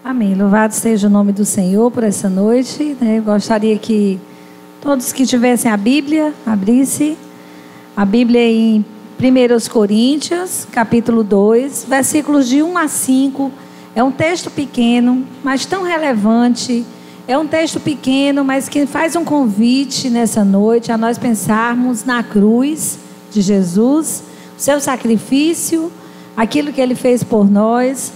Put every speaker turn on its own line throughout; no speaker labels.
Amém. Louvado seja o nome do Senhor por essa noite. Eu gostaria que todos que tivessem a Bíblia, abrisse a Bíblia em 1 Coríntios, capítulo 2, versículos de 1 a 5. É um texto pequeno, mas tão relevante. É um texto pequeno, mas que faz um convite nessa noite a nós pensarmos na cruz de Jesus, o seu sacrifício, aquilo que Ele fez por nós.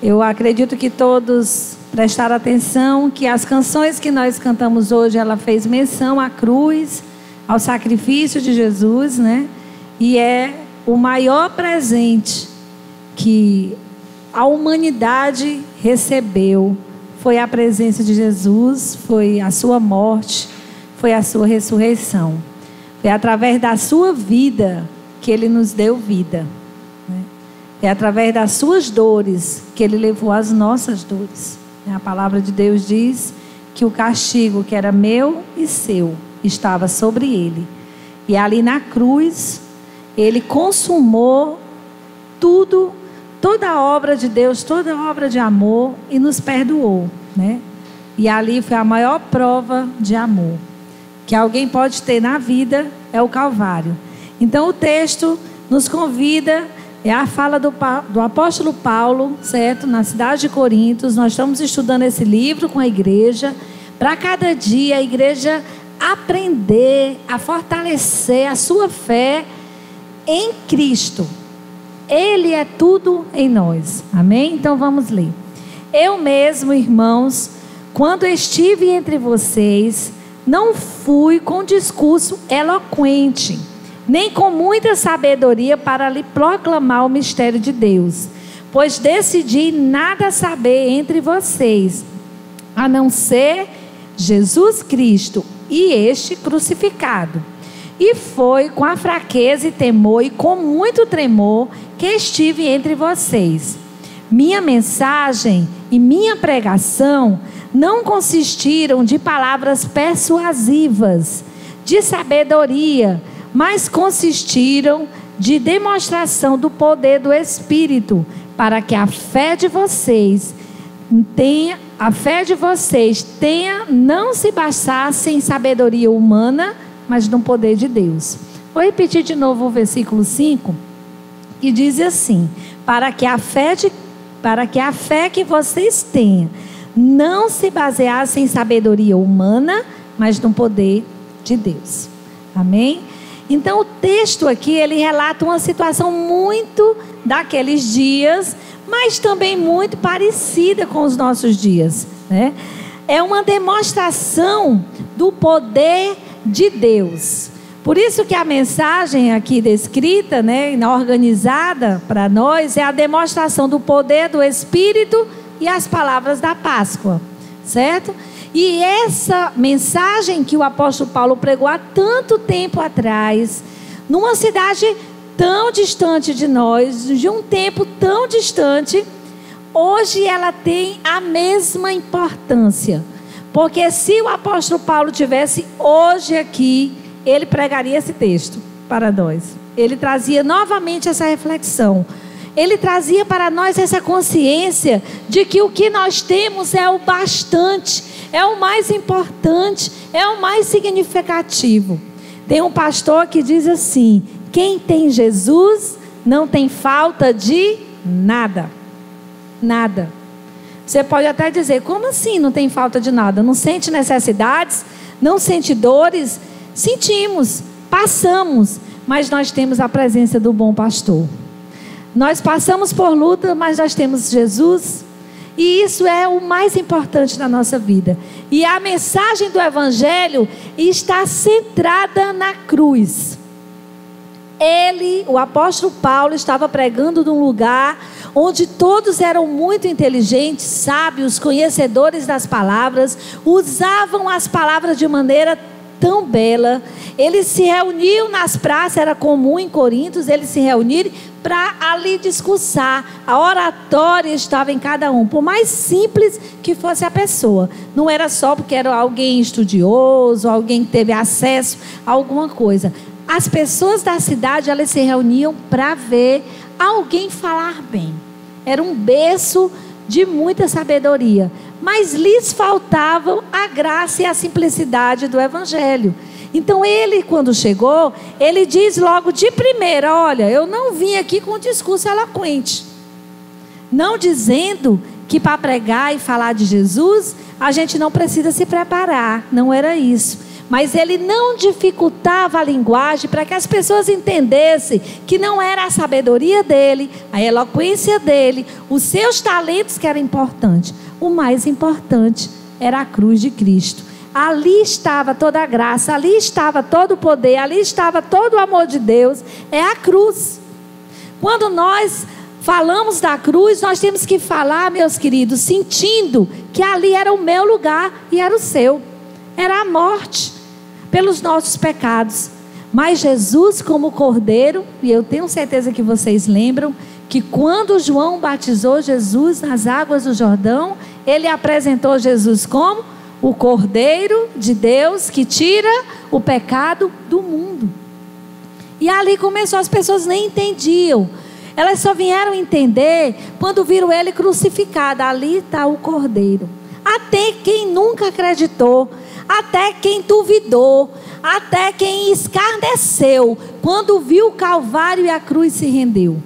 Eu acredito que todos prestaram atenção que as canções que nós cantamos hoje, ela fez menção à cruz, ao sacrifício de Jesus, né? E é o maior presente que a humanidade recebeu. Foi a presença de Jesus, foi a sua morte, foi a sua ressurreição. Foi através da sua vida que Ele nos deu vida. É através das suas dores que Ele levou as nossas dores. A palavra de Deus diz que o castigo que era meu e seu estava sobre Ele. E ali na cruz, Ele consumou tudo, toda a obra de Deus, toda a obra de amor e nos perdoou, né? E ali foi a maior prova de amor que alguém pode ter na vida, é o Calvário. Então o texto nos convida. É a fala do apóstolo Paulo, certo? Na cidade de Corinto. Nós estamos estudando esse livro com a igreja. Para cada dia a igreja aprender a fortalecer a sua fé em Cristo. Ele é tudo em nós. Amém? Então vamos ler. Eu mesmo, irmãos, quando estive entre vocês, não fui com discurso eloquente, nem com muita sabedoria para lhe proclamar o mistério de Deus, pois decidi nada saber entre vocês, a não ser Jesus Cristo e este crucificado. E foi com a fraqueza e temor e com muito tremor que estive entre vocês. Minha mensagem e minha pregação não consistiram de palavras persuasivas, de sabedoria, mas consistiram de demonstração do poder do Espírito, para que a fé de vocês não se baseasse em sabedoria humana, mas no poder de Deus. Vou repetir de novo o versículo 5, que diz assim: para que a fé que vocês tenham não se baseasse em sabedoria humana, mas no poder de Deus. Amém? Então o texto aqui, ele relata uma situação muito daqueles dias, mas também muito parecida com os nossos dias, né? É uma demonstração do poder de Deus. Por isso que a mensagem aqui descrita, né, organizada para nós, é a demonstração do poder do Espírito e as palavras da Páscoa, certo? E essa mensagem que o apóstolo Paulo pregou há tanto tempo atrás, numa cidade tão distante de nós, de um tempo tão distante, hoje ela tem a mesma importância. Porque se o apóstolo Paulo tivesse hoje aqui, ele pregaria esse texto para nós. Ele trazia novamente essa reflexão. Ele trazia para nós essa consciência de que o que nós temos é o bastante, é o mais importante, é o mais significativo. Tem um pastor que diz assim: quem tem Jesus não tem falta de nada. Nada. Você pode até dizer: como assim não tem falta de nada? Não sente necessidades? Não sente dores? Sentimos, passamos, mas nós temos a presença do bom pastor. Nós passamos por luta, mas nós temos Jesus. E isso é o mais importante na nossa vida. E a mensagem do Evangelho está centrada na cruz. Ele, o apóstolo Paulo, estava pregando num lugar onde todos eram muito inteligentes, sábios, conhecedores das palavras, usavam as palavras de maneira tão bela. Eles se reuniam nas praças, era comum em Corinto, eles se reunirem para ali discursar. A oratória estava em cada um, por mais simples que fosse a pessoa. Não era só porque era alguém estudioso, alguém que teve acesso a alguma coisa. As pessoas da cidade, elas se reuniam para ver alguém falar bem. Era um berço de muita sabedoria, mas lhes faltava a graça e a simplicidade do Evangelho. Então ele, quando chegou, ele diz logo de primeira: olha, eu não vim aqui com um discurso eloquente, não dizendo que para pregar e falar de Jesus a gente não precisa se preparar, não era isso. Mas ele não dificultava a linguagem para que as pessoas entendessem que não era a sabedoria dele, a eloquência dele, os seus talentos que eram importantes. O mais importante era a cruz de Cristo. Ali estava toda a graça, ali estava todo o poder, ali estava todo o amor de Deus. É a cruz. Quando nós falamos da cruz, nós temos que falar, meus queridos, sentindo que ali era o meu lugar e era o seu. Era a morte pelos nossos pecados. Mas Jesus, como cordeiro, e eu tenho certeza que vocês lembram, que quando João batizou Jesus nas águas do Jordão, ele apresentou Jesus como o Cordeiro de Deus que tira o pecado do mundo. E ali começou, as pessoas nem entendiam. Elas só vieram entender quando viram ele crucificado. Ali está o Cordeiro. Até quem nunca acreditou, até quem duvidou, até quem escarneceu, quando viu o Calvário e a cruz, se rendeu.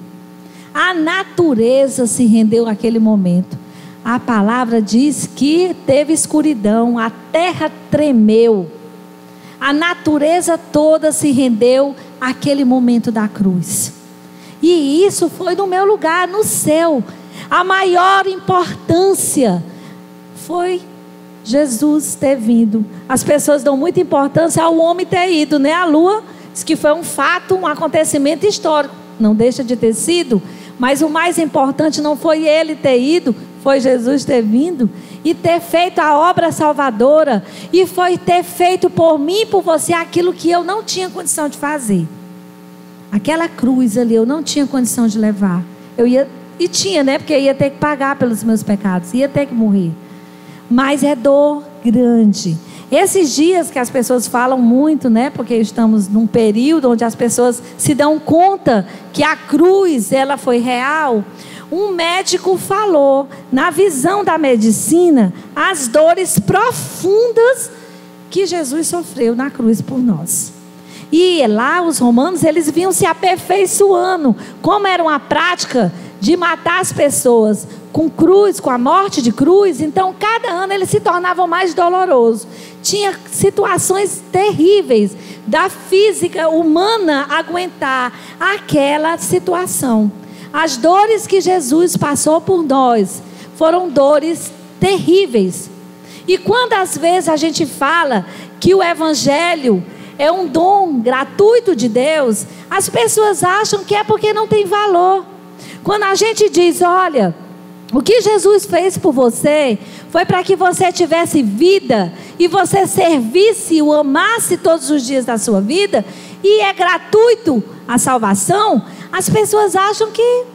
A natureza se rendeu naquele momento. A palavra diz que teve escuridão, a terra tremeu. A natureza toda se rendeu àquele momento da cruz. E isso foi no meu lugar, no seu. A maior importância foi Jesus ter vindo. As pessoas dão muita importância ao homem ter ido, né? A lua diz que foi um fato, um acontecimento histórico. Não deixa de ter sido, mas o mais importante não foi ele ter ido, foi Jesus ter vindo e ter feito a obra salvadora, e foi ter feito por mim e por você aquilo que eu não tinha condição de fazer. Aquela cruz ali eu não tinha condição de levar. Eu ia, e tinha, né? Porque eu ia ter que pagar pelos meus pecados, ia ter que morrer. Mas é dor grande. Esses dias que as pessoas falam muito, né? Porque estamos num período onde as pessoas se dão conta que a cruz, ela foi real. Um médico falou, na visão da medicina, as dores profundas que Jesus sofreu na cruz por nós. E lá os romanos, eles vinham se aperfeiçoando, como era uma prática de matar as pessoas com cruz, com a morte de cruz. Então cada ano eles se tornavam mais dolorosos. Tinha situações terríveis da física humana aguentar aquela situação. As dores que Jesus passou por nós foram dores terríveis. E quando às vezes a gente fala que o Evangelho é um dom gratuito de Deus, as pessoas acham que é porque não tem valor. Quando a gente diz, olha, o que Jesus fez por você foi para que você tivesse vida e você servisse, o amasse todos os dias da sua vida, e é gratuito a salvação, as pessoas acham que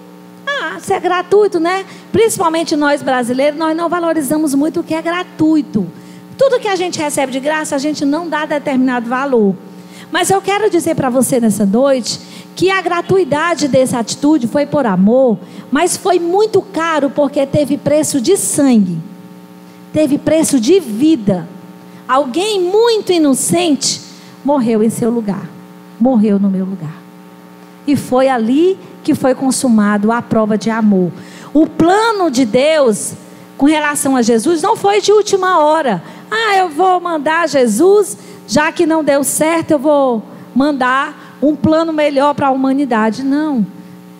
isso é gratuito, né? Principalmente nós brasileiros, nós não valorizamos muito o que é gratuito. Tudo que a gente recebe de graça, a gente não dá determinado valor. Mas eu quero dizer para você nessa noite que a gratuidade dessa atitude foi por amor, mas foi muito caro porque teve preço de sangue, teve preço de vida. Alguém muito inocente morreu em seu lugar, morreu no meu lugar. E foi ali que foi consumado a prova de amor. O plano de Deus com relação a Jesus não foi de última hora. Eu vou mandar Jesus, já que não deu certo, eu vou mandar um plano melhor para a humanidade. Não.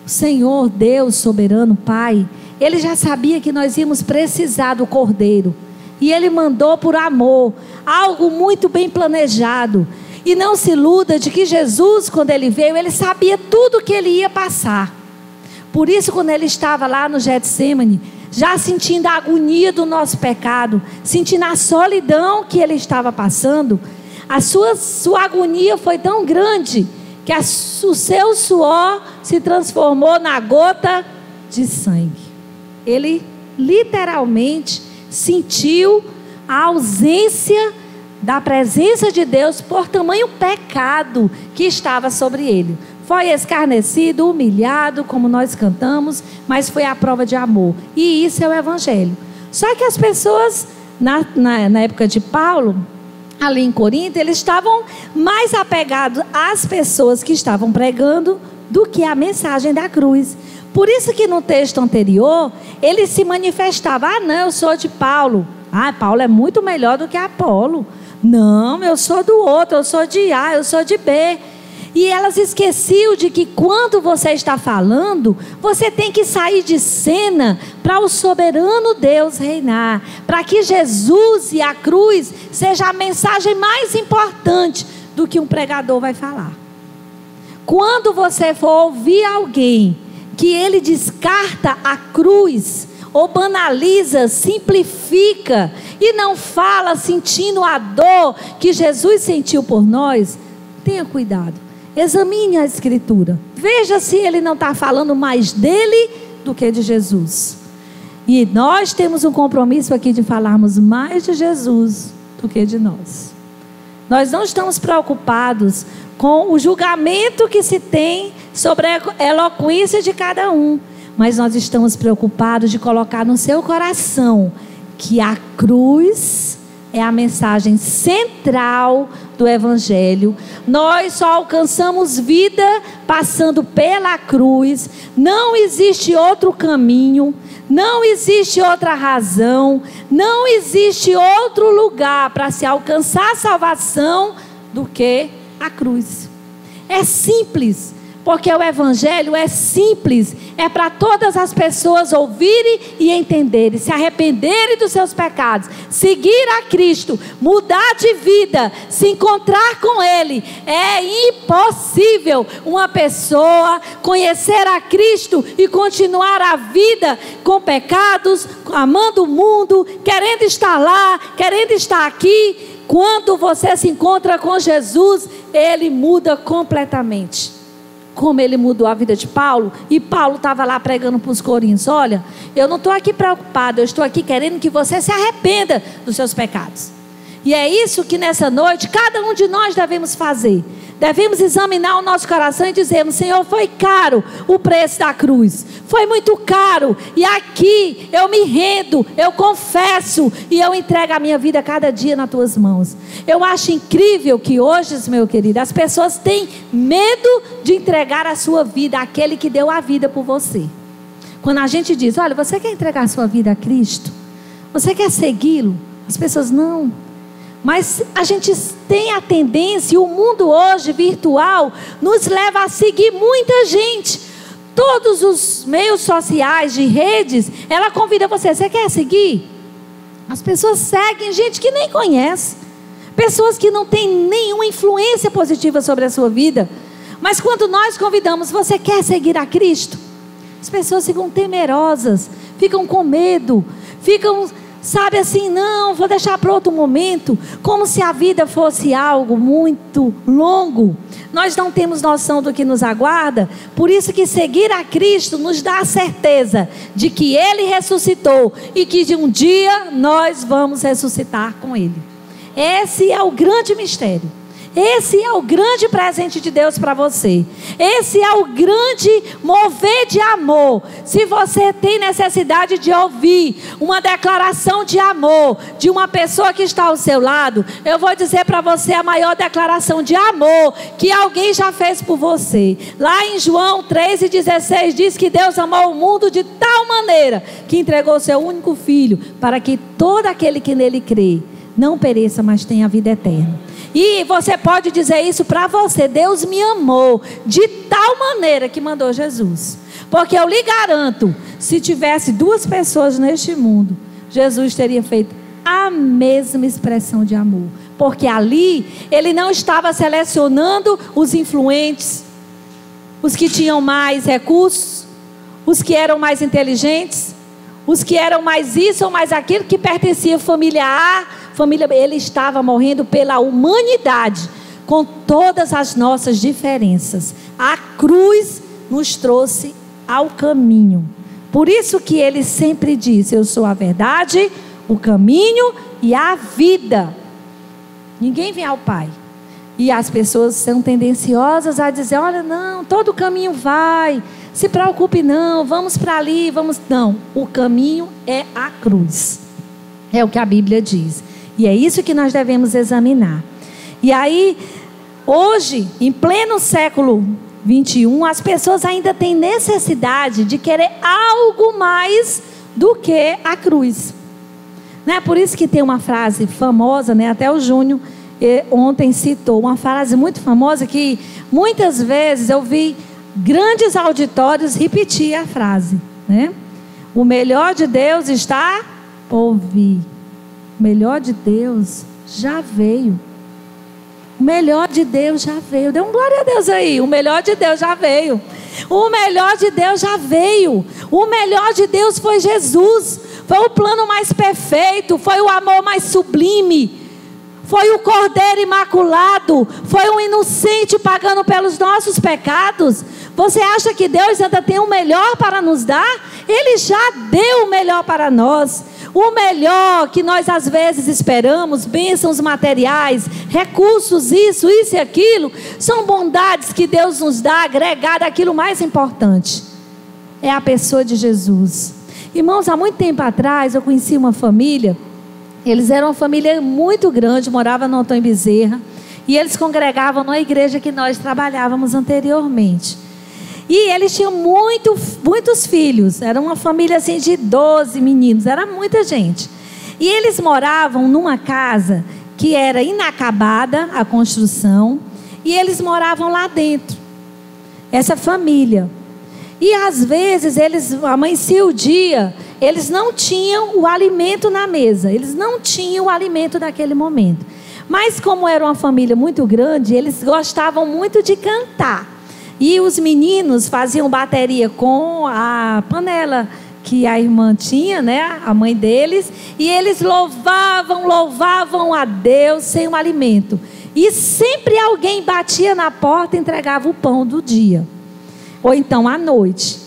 O Senhor, Deus soberano, Pai, Ele já sabia que nós íamos precisar do Cordeiro. E Ele mandou por amor, algo muito bem planejado. E não se iluda de que Jesus, quando Ele veio, Ele sabia tudo o que Ele ia passar. Por isso, quando Ele estava lá no Getsemane, já sentindo a agonia do nosso pecado, sentindo a solidão que Ele estava passando, a sua agonia foi tão grande que o seu suor se transformou na gota de sangue. Ele literalmente sentiu a ausência da presença de Deus por tamanho pecado que estava sobre ele. foi escarnecido, humilhado, como nós cantamos, mas foi a prova de amor. E isso é o evangelho. Só que as pessoas, na época de Paulo, ali em Corinto, eles estavam mais apegados às pessoas que estavam pregando do que à mensagem da cruz. Por isso que no texto anterior, ele se manifestava: ah, não, eu sou de Paulo. Ah, Paulo é muito melhor do que Apolo. Não, eu sou do outro, eu sou de A, eu sou de B. E elas esqueciam de que quando você está falando, você tem que sair de cena para o soberano Deus reinar. Para que Jesus e a cruz seja a mensagem mais importante do que um pregador vai falar. Quando você for ouvir alguém que ele descarta a cruz, ou banaliza, simplifica, e não fala sentindo a dor que Jesus sentiu por nós, tenha cuidado. Examine a Escritura. Veja se ele não está falando mais dele do que de Jesus. E nós temos um compromisso aqui de falarmos mais de Jesus do que de nós. Nós não estamos preocupados com o julgamento que se tem sobre a eloquência de cada um. Mas nós estamos preocupados de colocar no seu coração que a cruz é a mensagem central do Evangelho. Nós só alcançamos vida passando pela cruz. Não existe outro caminho, não existe outra razão, não existe outro lugar para se alcançar a salvação do que a cruz. É simples, porque o Evangelho é simples, é para todas as pessoas ouvirem e entenderem, se arrependerem dos seus pecados, seguir a Cristo, mudar de vida, se encontrar com Ele. É impossível uma pessoa conhecer a Cristo e continuar a vida com pecados, amando o mundo, querendo estar lá, querendo estar aqui. Quando você se encontra com Jesus, Ele muda completamente. Como ele mudou a vida de Paulo. E Paulo estava lá pregando para os coríntios: olha, eu não estou aqui preocupado, eu estou aqui querendo que você se arrependa dos seus pecados. E é isso que nessa noite cada um de nós devemos fazer. Devemos examinar o nosso coração e dizermos: Senhor, foi caro o preço da cruz, foi muito caro, e aqui eu me rendo, eu confesso, e eu entrego a minha vida cada dia nas tuas mãos. Eu acho incrível que hoje, meu querido, as pessoas têm medo de entregar a sua vida àquele que deu a vida por você. Quando a gente diz: olha, você quer entregar a sua vida a Cristo? Você quer segui-lo? As pessoas: não. Mas a gente tem a tendência, e o mundo hoje virtual nos leva a seguir muita gente. Todos os meios sociais, de redes, ela convida você: você quer seguir? As pessoas seguem gente que nem conhece, pessoas que não têm nenhuma influência positiva sobre a sua vida. Mas quando nós convidamos: você quer seguir a Cristo? As pessoas ficam temerosas, ficam com medo, ficam... sabe assim, não, vou deixar para outro momento, como se a vida fosse algo muito longo. Nós não temos noção do que nos aguarda. Por isso que seguir a Cristo nos dá a certeza de que Ele ressuscitou e que de um dia nós vamos ressuscitar com Ele. Esse é o grande mistério. Esse é o grande presente de Deus para você. Esse é o grande mover de amor. Se você tem necessidade de ouvir uma declaração de amor de uma pessoa que está ao seu lado, eu vou dizer para você a maior declaração de amor que alguém já fez por você. Lá em João 3,16 diz que Deus amou o mundo de tal maneira que entregou seu único filho, para que todo aquele que nele crê não pereça, mas tenha a vida eterna. E você pode dizer isso para você: Deus me amou de tal maneira que mandou Jesus. Porque eu lhe garanto, se tivesse duas pessoas neste mundo, Jesus teria feito a mesma expressão de amor. Porque ali Ele não estava selecionando os influentes, os que tinham mais recursos, os que eram mais inteligentes, os que eram mais isso ou mais aquilo, que pertencia à família A, família B. Ele estava morrendo pela humanidade, com todas as nossas diferenças. A cruz nos trouxe ao caminho. Por isso que Ele sempre diz: eu sou a verdade, o caminho e a vida. Ninguém vem ao Pai. E as pessoas são tendenciosas a dizer: olha, não, todo caminho vai, se preocupe não, vamos para ali, vamos... Não, o caminho é a cruz. É o que a Bíblia diz. E é isso que nós devemos examinar. E aí, hoje, em pleno século 21, as pessoas ainda têm necessidade de querer algo mais do que a cruz. Não é por isso que tem uma frase famosa, né? Até o Júnior ontem citou uma frase muito famosa que muitas vezes eu vi grandes auditórios repetir a frase, né? O melhor de Deus está por vir. O melhor de Deus já veio. O melhor de Deus já veio. Dê um glória a Deus aí. O melhor de Deus já veio. O melhor de Deus já veio. O melhor de Deus foi Jesus. Foi o plano mais perfeito. Foi o amor mais sublime. Foi o Cordeiro Imaculado. Foi um inocente pagando pelos nossos pecados. Você acha que Deus ainda tem o melhor para nos dar? Ele já deu o melhor para nós. O melhor que nós às vezes esperamos, bênçãos materiais, recursos, isso e aquilo, são bondades que Deus nos dá, agregada àquilo mais importante. É a pessoa de Jesus. Irmãos, há muito tempo atrás eu conheci uma família. Eles eram uma família muito grande, moravam no Antônio Bezerra. E eles congregavam na igreja que nós trabalhávamos anteriormente. E eles tinham muitos filhos. Era uma família assim de 12 meninos. Era muita gente. E eles moravam numa casa que era inacabada, a construção. E eles moravam lá dentro. Essa família. E às vezes amanhecia o dia, eles não tinham o alimento na mesa. Eles não tinham o alimento naquele momento. Mas como era uma família muito grande, eles gostavam muito de cantar. E os meninos faziam bateria com a panela que a irmã tinha, né? A mãe deles. E eles louvavam a Deus sem o alimento. E sempre alguém batia na porta e entregava o pão do dia. Ou então à noite.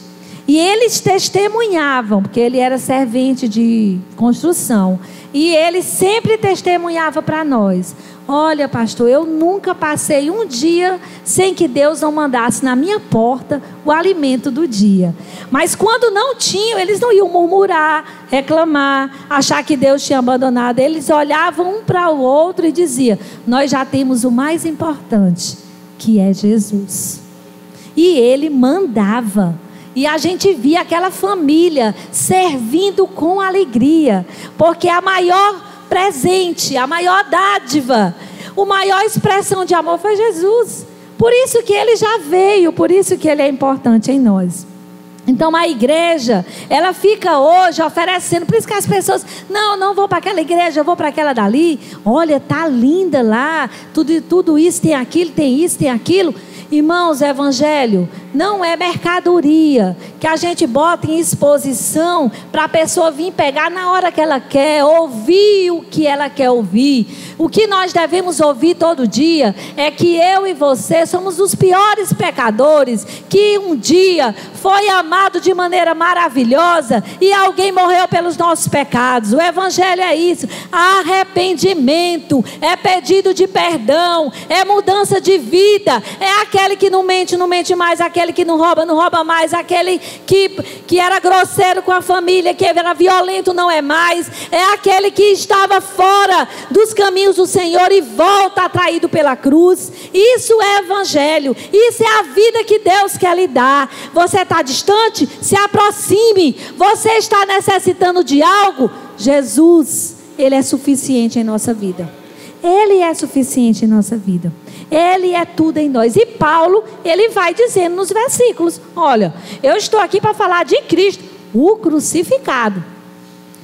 E eles testemunhavam, porque ele era servente de construção. E ele sempre testemunhava para nós: olha, pastor, eu nunca passei um dia sem que Deus não mandasse na minha porta o alimento do dia. Mas quando não tinham, eles não iam murmurar, reclamar, achar que Deus tinha abandonado. Eles olhavam um para o outro e diziam: nós já temos o mais importante, que é Jesus. E ele mandava. E a gente via aquela família servindo com alegria. Porque a maior presente, a maior dádiva, a maior expressão de amor foi Jesus. Por isso que ele já veio, por isso que ele é importante em nós. Então a igreja, ela fica hoje oferecendo. Por isso que as pessoas: não vou para aquela igreja, eu vou para aquela dali. Olha, tá linda lá, tudo isso, tem aquilo, tem isso, tem aquilo. Irmãos, o evangelho não é mercadoria que a gente bota em exposição para a pessoa vir pegar na hora que ela quer, ouvir o que ela quer ouvir. O que nós devemos ouvir todo dia é que eu e você somos os piores pecadores, que um dia foi amado de maneira maravilhosa e alguém morreu pelos nossos pecados. O evangelho é isso: arrependimento, é pedido de perdão, é mudança de vida, é aquele que não mente mais, aquele que não rouba mais, aquele que era grosseiro com a família, que era violento, não é mais, é aquele que estava fora dos caminhos do Senhor e volta atraído pela cruz. Isso é evangelho, isso é a vida que Deus quer lhe dar. Você está distante? Se aproxime. Você está necessitando de algo? Jesus, Ele é suficiente em nossa vida. Ele é suficiente em nossa vida. Ele é tudo em nós. E Paulo, ele vai dizendo nos versículos: olha, eu estou aqui para falar de Cristo, o crucificado.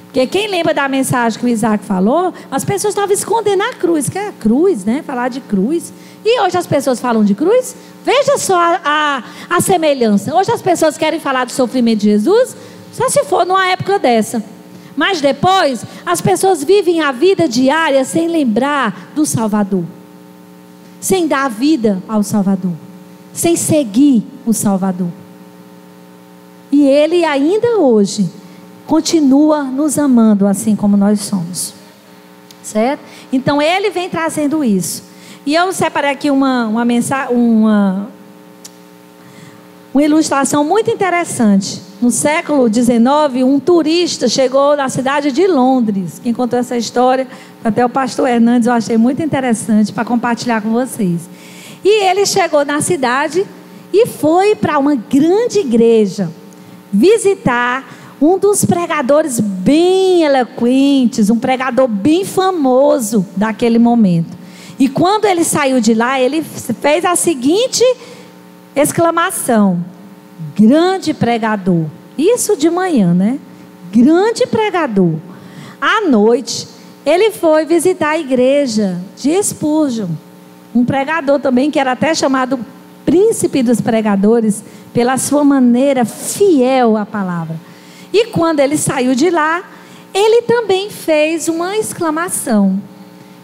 Porque quem lembra da mensagem que o Isaac falou, as pessoas estavam escondendo a cruz. Que é a cruz, né? Falar de cruz. E hoje as pessoas falam de cruz? Veja só a semelhança. Hoje as pessoas querem falar do sofrimento de Jesus, só se for numa época dessa. Mas depois, as pessoas vivem a vida diária sem lembrar do Salvador, sem dar vida ao Salvador, sem seguir o Salvador. E Ele ainda hoje continua nos amando assim como nós somos, certo? Então Ele vem trazendo isso. E eu separei aqui uma ilustração muito interessante. No século XIX, um turista chegou na cidade de Londres. Quem contou essa história, até o pastor Hernandes, eu achei muito interessante para compartilhar com vocês. E ele chegou na cidade e foi para uma grande igreja visitar um dos pregadores bem eloquentes, um pregador bem famoso daquele momento. E quando ele saiu de lá, ele fez a seguinte exclamação: grande pregador. Isso de manhã, né? Grande pregador. À noite, ele foi visitar a igreja de Spurgeon, um pregador também que era até chamado príncipe dos pregadores, pela sua maneira fiel à palavra. E quando ele saiu de lá, ele também fez uma exclamação.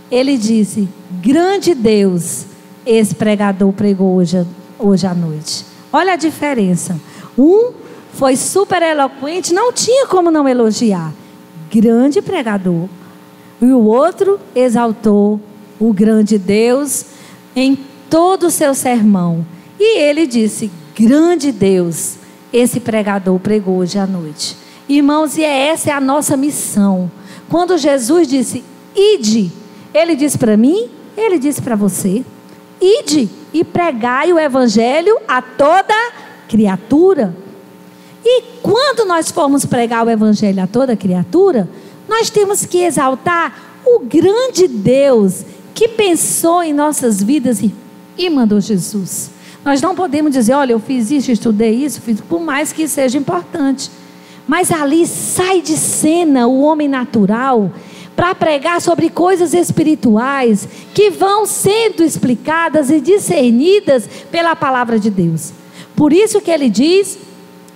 Ele disse: grande Deus, esse pregador pregou hoje à noite. Olha a diferença. Um foi super eloquente, não tinha como não elogiar. Grande pregador. E o outro exaltou o grande Deus em todo o seu sermão. E ele disse: grande Deus, esse pregador pregou hoje à noite. Irmãos, e essa é a nossa missão. Quando Jesus disse: ide, ele disse para mim, ele disse para você: ide e pregai o evangelho a toda criatura. E quando nós formos pregar o evangelho a toda criatura, nós temos que exaltar o grande Deus que pensou em nossas vidas e mandou Jesus. Nós não podemos dizer: olha, eu fiz isso, estudei isso, fiz, por mais que seja importante. Mas ali sai de cena o homem natural para pregar sobre coisas espirituais que vão sendo explicadas e discernidas pela palavra de Deus. Por isso que ele diz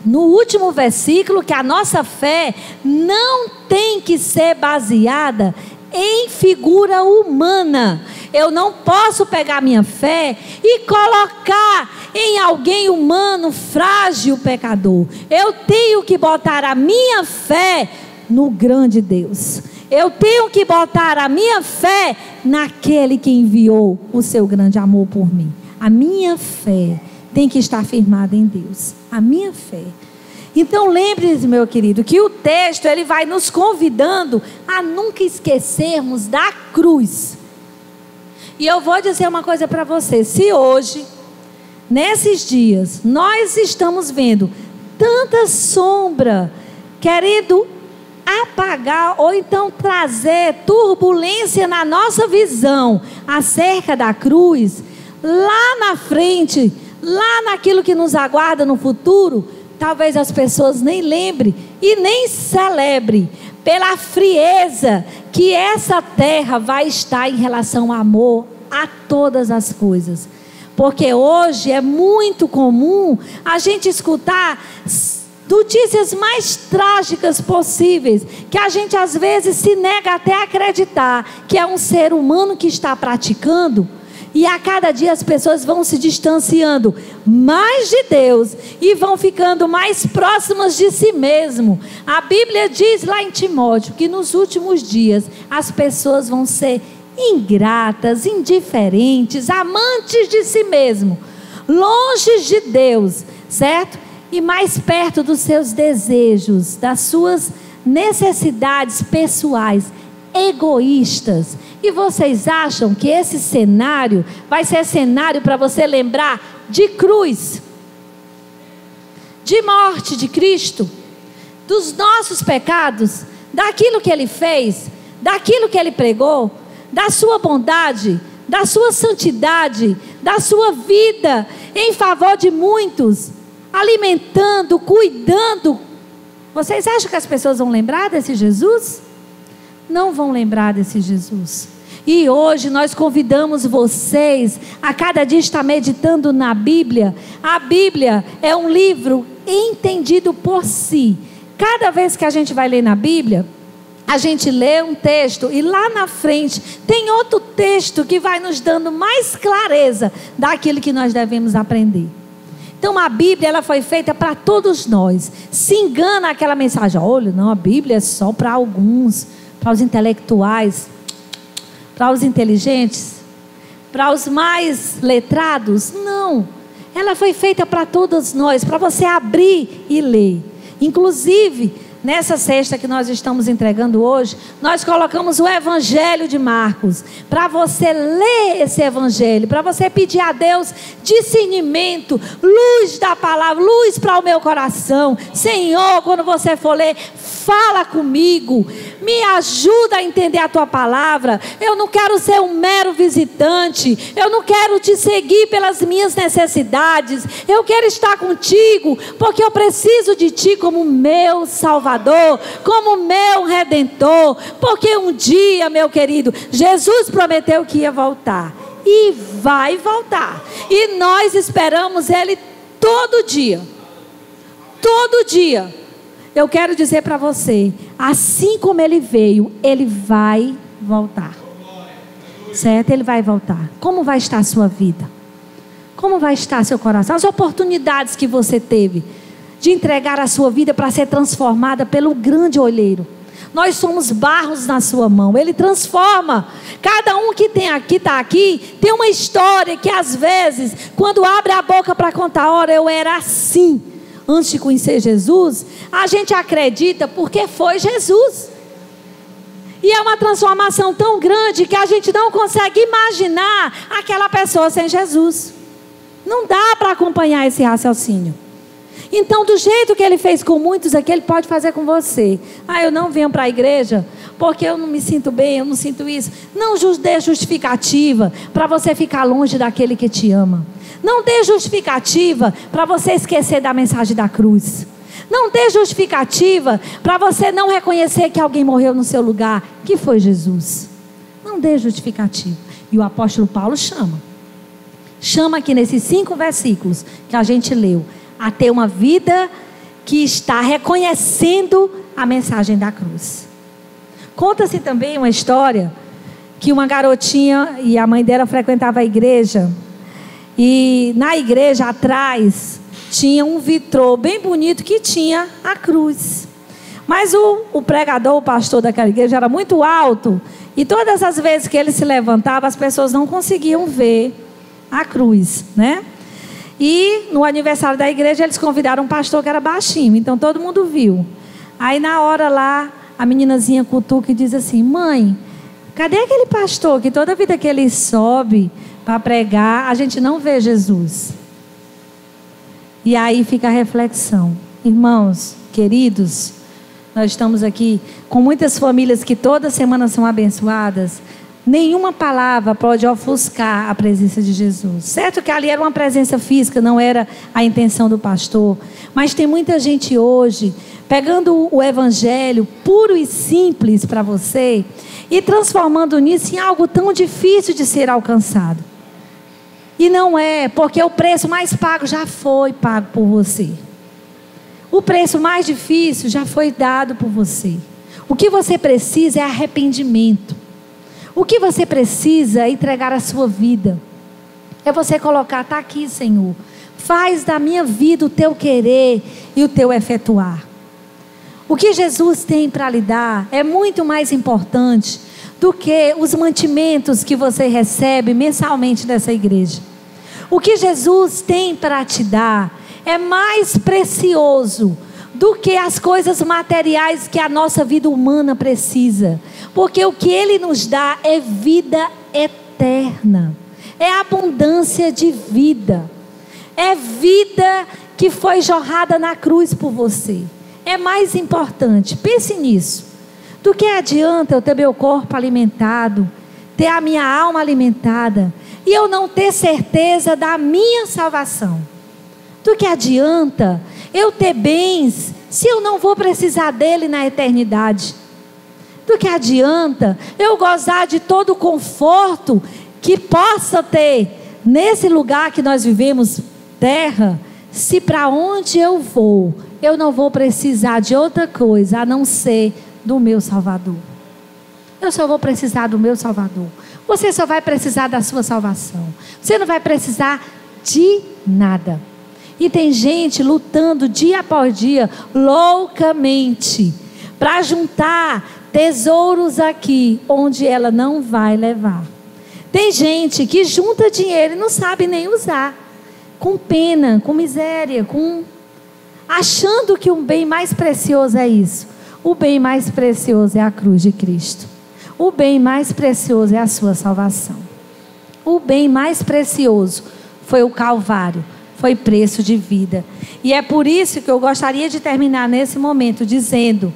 no último versículo que a nossa fé não tem que ser baseada em figura humana. Eu não posso pegar minha fé e colocar em alguém humano, frágil, pecador. Eu tenho que botar a minha fé no grande Deus. Eu tenho que botar a minha fé naquele que enviou o seu grande amor por mim. A minha fé tem que estar firmada em Deus. A minha fé. Então lembre-se, meu querido, que o texto ele vai nos convidando a nunca esquecermos da cruz. E eu vou dizer uma coisa para você: se hoje, nesses dias, nós estamos vendo tanta sombra querendo apagar ou então trazer turbulência na nossa visão acerca da cruz, lá na frente, lá naquilo que nos aguarda no futuro, talvez as pessoas nem lembrem e nem celebrem pela frieza que essa terra vai estar em relação ao amor a todas as coisas. Porque hoje é muito comum a gente escutar notícias mais trágicas possíveis, que a gente às vezes se nega até a acreditar que é um ser humano que está praticando. E a cada dia as pessoas vão se distanciando mais de Deus e vão ficando mais próximas de si mesmo. A Bíblia diz lá em Timóteo que nos últimos dias as pessoas vão ser ingratas, indiferentes, amantes de si mesmo, longe de Deus, certo? E mais perto dos seus desejos, das suas necessidades pessoais, egoístas. E vocês acham que esse cenário vai ser cenário para você lembrar de cruz, de morte de Cristo, dos nossos pecados, daquilo que Ele fez, daquilo que Ele pregou, da sua bondade, da sua santidade, da sua vida em favor de muitos, alimentando, cuidando? Vocês acham que as pessoas vão lembrar desse Jesus? Não vão lembrar desse Jesus. E hoje nós convidamos vocês a cada dia estar meditando na Bíblia. A Bíblia é um livro entendido por si. Cada vez que a gente vai ler na Bíblia, a gente lê um texto e lá na frente tem outro texto que vai nos dando mais clareza daquilo que nós devemos aprender. Então a Bíblia ela foi feita para todos nós. Se engana aquela mensagem: olha, não, a Bíblia é só para alguns, para os intelectuais, para os inteligentes. para os mais letrados? Não. Ela foi feita para todos nós, para você abrir e ler. Inclusive, nessa cesta que nós estamos entregando hoje, nós colocamos o Evangelho de Marcos, para você ler esse Evangelho, para você pedir a Deus discernimento, luz da palavra, luz para o meu coração. Senhor, quando você for ler, fala comigo, me ajuda a entender a tua palavra. Eu não quero ser um mero visitante, eu não quero te seguir pelas minhas necessidades, eu quero estar contigo, porque eu preciso de ti como meu Salvador, como meu Redentor, porque um dia, meu querido, Jesus prometeu que ia voltar, e vai voltar, e nós esperamos Ele todo dia, todo dia. Eu quero dizer para você, assim como Ele veio, Ele vai voltar. Certo? Ele vai voltar. Como vai estar a sua vida? Como vai estar seu coração? As oportunidades que você teve de entregar a sua vida para ser transformada pelo grande olheiro. Nós somos barros na sua mão. Ele transforma. Cada um que está aqui, tem uma história que às vezes, quando abre a boca para contar, ora, eu era assim. Antes de conhecer Jesus, a gente acredita porque foi Jesus. E é uma transformação tão grande que a gente não consegue imaginar aquela pessoa sem Jesus. Não dá para acompanhar esse raciocínio. Então, do jeito que Ele fez com muitos aqui, Ele pode fazer com você. Eu não venho para a igreja porque eu não me sinto bem, eu não sinto isso. Não dê justificativa para você ficar longe daquele que te ama. Não dê justificativa para você esquecer da mensagem da cruz. Não dê justificativa para você não reconhecer que alguém morreu no seu lugar, que foi Jesus. Não dê justificativa. E o apóstolo Paulo chama aqui nesses 5 versículos que a gente leu, a ter uma vida que está reconhecendo a mensagem da cruz. Conta-se também uma história que uma garotinha e a mãe dela frequentava a igreja. E na igreja atrás tinha um vitrô bem bonito que tinha a cruz. Mas o pregador, o pastor daquela igreja era muito alto. E todas as vezes que ele se levantava, as pessoas não conseguiam ver a cruz, né? E no aniversário da igreja eles convidaram um pastor que era baixinho. Então todo mundo viu. Aí na hora lá, a meninazinha cutuca e diz assim: mãe, cadê aquele pastor que toda vida que ele sobe para pregar, a gente não vê Jesus? E aí fica a reflexão. Irmãos, queridos, nós estamos aqui com muitas famílias que toda semana são abençoadas. Nenhuma palavra pode ofuscar a presença de Jesus. Certo que ali era uma presença física, não era a intenção do pastor. Mas tem muita gente hoje pegando o evangelho puro e simples para você e transformando nisso em algo tão difícil de ser alcançado. E não é, porque o preço mais pago já foi pago por você. O preço mais difícil já foi dado por você. O que você precisa é arrependimento. O que você precisa é entregar a sua vida. É você colocar, está aqui, Senhor. Faz da minha vida o teu querer e o teu efetuar. O que Jesus tem para lhe dar é muito mais importante do que os mantimentos que você recebe mensalmente dessa igreja. O que Jesus tem para te dar é mais precioso do que as coisas materiais que a nossa vida humana precisa. Porque o que Ele nos dá é vida eterna, é abundância de vida, é vida que foi jorrada na cruz por você. É mais importante, pense nisso. Do que adianta eu ter meu corpo alimentado, ter a minha alma alimentada, e eu não ter certeza da minha salvação? Do que adianta eu ter bens, se eu não vou precisar dele na eternidade? Do que adianta eu gozar de todo o conforto que possa ter nesse lugar que nós vivemos, terra, se para onde eu vou, eu não vou precisar de outra coisa a não ser do meu Salvador? Eu só vou precisar do meu Salvador. Você só vai precisar da sua salvação. Você não vai precisar de nada. E tem gente lutando dia após dia, loucamente, para juntar tesouros aqui, onde ela não vai levar. Tem gente que junta dinheiro e não sabe nem usar, com pena, com miséria, achando que um bem mais precioso é isso. O bem mais precioso é a cruz de Cristo. O bem mais precioso é a sua salvação. O bem mais precioso foi o Calvário, foi preço de vida. E é por isso que eu gostaria de terminar nesse momento dizendo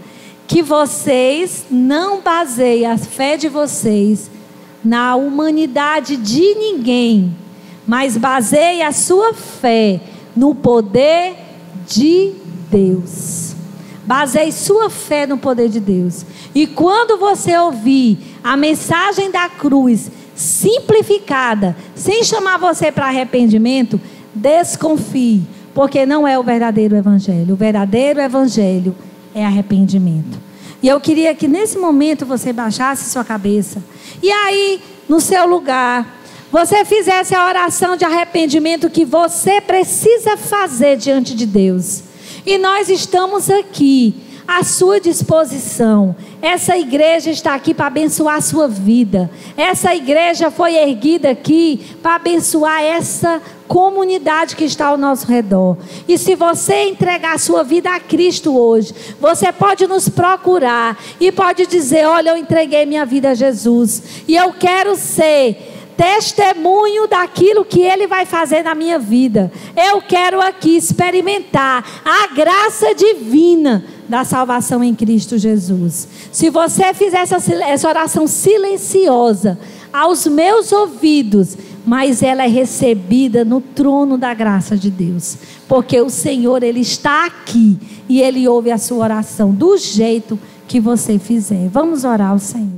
que vocês não baseiem a fé de vocês na humanidade de ninguém, mas baseiem a sua fé no poder de Deus. Baseie sua fé no poder de Deus. E quando você ouvir a mensagem da cruz simplificada, sem chamar você para arrependimento, desconfie, porque não é o verdadeiro evangelho. O verdadeiro evangelho é arrependimento. E eu queria que nesse momento você baixasse sua cabeça e aí no seu lugar você fizesse a oração de arrependimento que você precisa fazer diante de Deus. E nós estamos aqui à sua disposição. Essa igreja está aqui para abençoar a sua vida. Essa igreja foi erguida aqui para abençoar essa comunidade que está ao nosso redor. E se você entregar a sua vida a Cristo hoje, você pode nos procurar e pode dizer: olha, eu entreguei minha vida a Jesus e eu quero ser testemunho daquilo que Ele vai fazer na minha vida. Eu quero aqui experimentar a graça divina da salvação em Cristo Jesus. Se você fizer essa oração silenciosa aos meus ouvidos, mas ela é recebida no trono da graça de Deus, porque o Senhor, Ele está aqui e Ele ouve a sua oração do jeito que você fizer. Vamos orar ao Senhor.